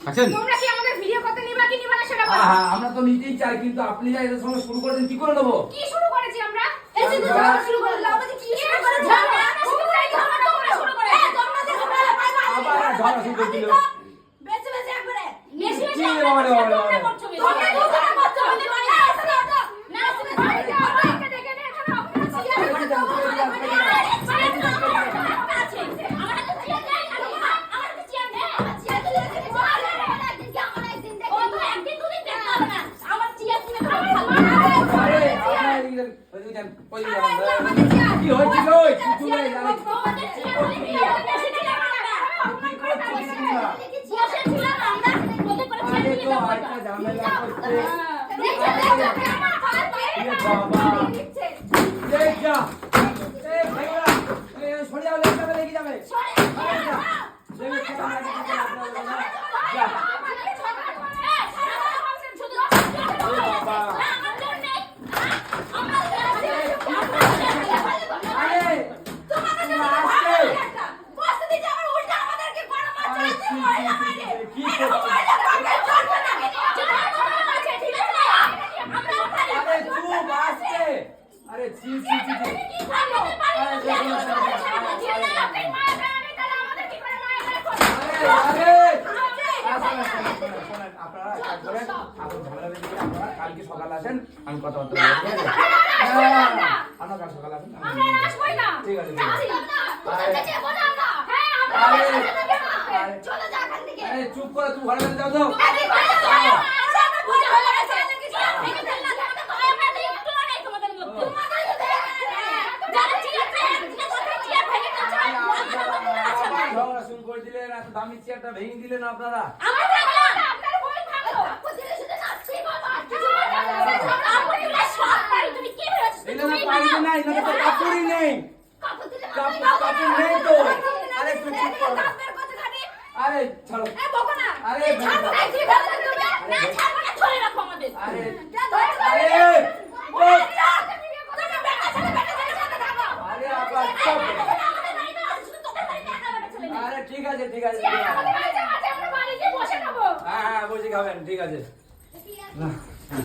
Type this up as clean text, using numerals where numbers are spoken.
আছেন তোমরা কি আমাদের ভিডিও করতে নিবা কি নিবা না সেটা বলো। হ্যাঁ আমরা তো নিতেই চাই কিন্তু আপনি যা এর সঙ্গে শুরু করেছেন কি করে নেব? কি শুরু করেছি আমরা? এই যে ঝগড়া শুরু করলে আমাদের কি শুরু করেছি? আমরা শুরু করি তোমরা শুরু করে। হ্যাঁ তোমরা দেখো আবার ঝগড়া শুরু করে দিল। বেঁচে বেঁচে একবারে বেশি বেশি কি রে বাবা রে বাবা রে। তোমরা করছো বেশি। তোমরা দুজনে করছো আমি বলি না আসলে ওটা না আসলে ভাই আমাকে দেখে নে এখানে আপনারা চিয়া করে দাও কি হয়েছিল ওই চুচুড়ে জানি আরে তো আজকে ঝামেলা করতে বাবা দেখ যা এই ভাইরা এই সরিয়া লেগে লেগে যাবে अरे ची ची ची কালকে সকালে আসেন আমি কথা বলতে সকালে আসেন ঠিক আছে চুপ করে তুই ঘরে যাও তো শুরু করে দিলেন এত দামি চেয়ারটা ভেঙে দিলেন আপনারা কাপড়ই নেই কাপড় নেই তো আরে একটু চুপ করো আরে ছাড়ো আরে আরে ঠিক আছে ঠিক আছে হ্যাঁ বসে খাবেন ঠিক আছে